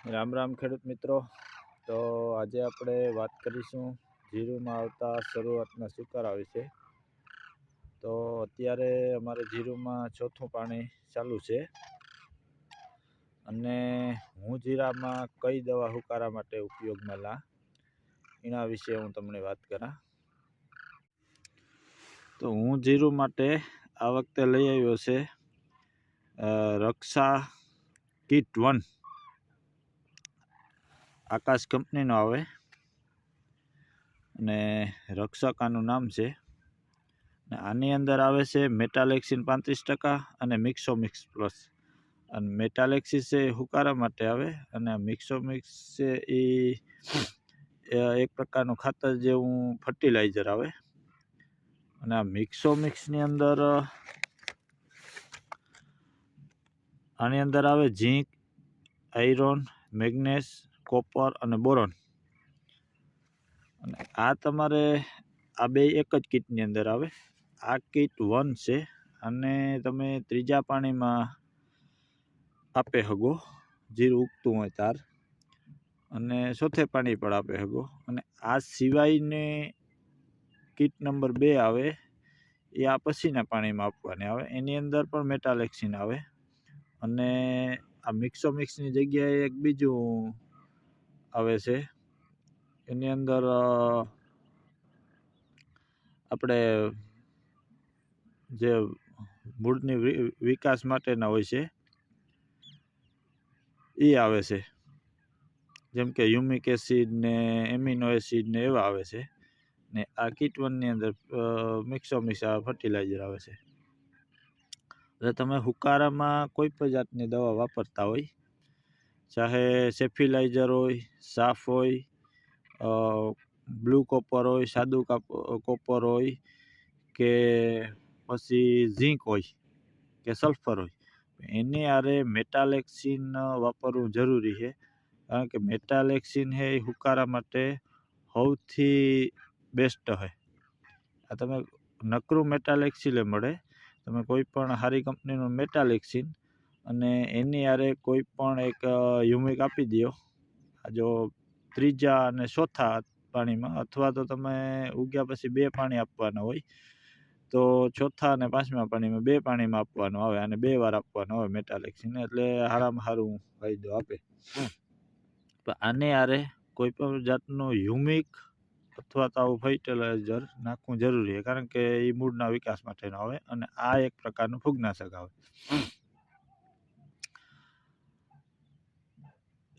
રામ રામ ખેડૂત મિત્રો। તો આજે આપણે વાત કરીશું જીરુંમાં આવતા શરૂઆતના સુકારા વિશે। તો અત્યારે અમારે જીરુંમાં ચોથું પાણી ચાલુ છે અને હું જીરામાં કઈ દવા સુકારા માટે ઉપયોગમાં લા એના વિશે હું તમને વાત કરા। તો હું જીરું માટે આ વખતે લઈ આવ્યો છે રક્ષા કિટ 1 આકાશ કંપનીનો આવે અને રક્ષકાનું નામ છે। આની અંદર આવે છે મેટાલેક્સિન 35% અને મિક્સોમિક્સ પ્લસ। અને મેટાલેક્સિસ એ હુકારા માટે આવે અને મિક્સોમિક્સ છે એ એક પ્રકારનું ખાતર જેવું ફર્ટિલાઇઝર આવે। અને આ મિક્સોમિક્સની અંદર આની અંદર આવે ઝીંક, આયરન, મેગ્નેસ, કોપર અને બોરોન। અને આ તમારે આ બે એક જ કીટની અંદર આવે। આ કીટ 1 છે અને તમે ત્રીજા પાણીમાં આપે હગો જીરું ઉગતું હોય તાર, અને ચોથે પાણી પણ આપે હગો। અને આ સિવાયની કીટ નંબર 2 આવે એ આ પછીના પાણીમાં આપવાની આવે। એની અંદર પણ મેટાલેક્સિન આવે અને આ મિક્સોમિક્સની જગ્યાએ એક બીજું આવે છે। એની અંદર આપણે જે મૂળની વિકાસ માટેના હોય છે એ આવે છે, જેમ કે હ્યુમિક એસિડ ને એમિનો એસિડ ને એવા આવે છે। ને આ કીટ 1 ની અંદર મિક્સોમિક્સ ફર્ટિલાઇઝર આવે છે। એટલે તમે હુકારામાં કોઈ પણ જાતની દવા વાપરતા હોય, ચાહે સેફિલાઇઝર હોય, સાફ હોય, બ્લુ કોપર હોય, સાદું કોપર હોય કે પછી ઝીંક હોય કે સલ્ફર હોય, એની આરે મેટાલેક્સિન વાપરવું જરૂરી છે। કારણ કે મેટાલેક્સિન છે એ હુકારા માટે સૌથી બેસ્ટ છે। આ તમે નકરું મેટાલેક્સિન મળે, તમે કોઈ પણ સારી કંપનીનું મેટાલેક્સિન અને એની આરે કોઈ પણ એક હ્યુમિક આપી દો। આ જો ત્રીજા અને ચોથા પાણીમાં, અથવા તો તમે ઉગ્યા પછી 2 પાણી આપવાના હોય તો ચોથા અને પાંચમા પાણીમાં 2 પાણીમાં આપવાનું આવે અને 2 વાર આપવાનું આવે મેટાલેક્સિન, એટલે સારામાં સારું ફાયદો આપે। પણ આને આરે કોઈ પણ જાતનું હ્યુમિક અથવા તો આવું ફર્ટિલાઇઝર નાખવું જરૂરી છે, કારણ કે એ મૂળના વિકાસ માટેનો આવે અને આ એક પ્રકારનું ફૂગનાશક આવે।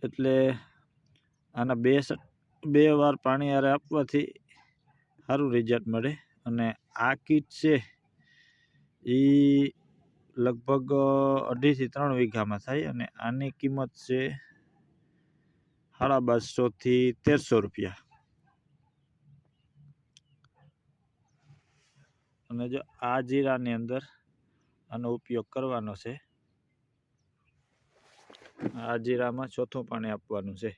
એટલે આના 2 વાર પાણી આરે આપવાથી સારું રિઝલ્ટ મળે। અને આ કીટ છે એ લગભગ 2.5 થી 3 વીઘામાં થાય અને આની કિંમત છે 1250 થી 1300 રૂપિયા। અને જો આ જીરાની અંદર આનો ઉપયોગ કરવાનો છે, આ જીરામાં ચોથું પાણી આપવાનું છે।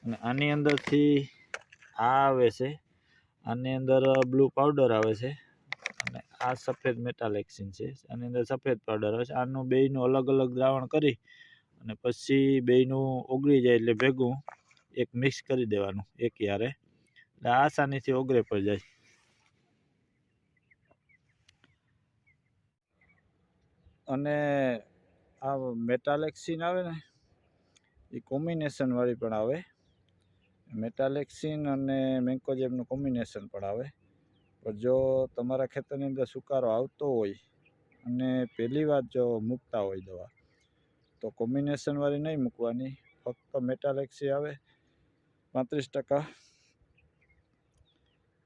અને આની અંદરથી આ આવે છે, આની અંદર બ્લુ પાવડર આવે છે અને આ સફેદ મેટાલેક્સિન છે, આની અંદર સફેદ પાવડર આવે છે। આનું બેયનું અલગ અલગ દ્રાવણ કરી અને પછી બેયનું ઓગળી જાય એટલે ભેગું એક મિક્સ કરી દેવાનું એક યારે, એટલે આસાનીથી ઓગળે પડી જાય। અને આ મેટાલેક્સિન આવે ને એ કોમ્બિનેશન વાળી પણ આવે, મેટાલેક્સિન અને મેન્કોજેબનું કોમ્બિનેશન પણ આવે। પણ જો તમારા ખેતરની અંદર સુકારો આવતો હોય અને પહેલી વાર જો મૂકતા હોય દવા, તો કોમ્બિનેશન વાળી નહીં મૂકવાની, ફક્ત મેટાલેક્સી આવે 35%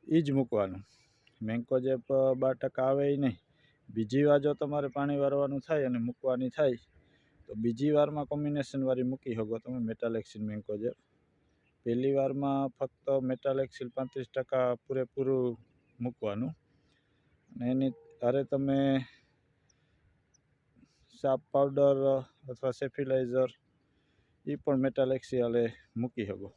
એ જ મૂકવાનું। મેન્કોજેબ 12% આવે એ નહીં। બીજી વાર જો તમારે પાણી વારવાનું થાય અને મૂકવાની થાય તો બીજી વારમાં કોમ્બિનેશન વાળી મૂકી શકો તમે મેટાલેક્સિન મેન્કોજેબ। પહેલી વારમાં ફક્ત મેટાલેક્સિન 35% પૂરેપૂરું મૂકવાનું અને એની હારે તમે સાપ પાવડર અથવા સેફિલાઇઝર એ પણ મેટાલેક્સી હાલે મૂકી શકો।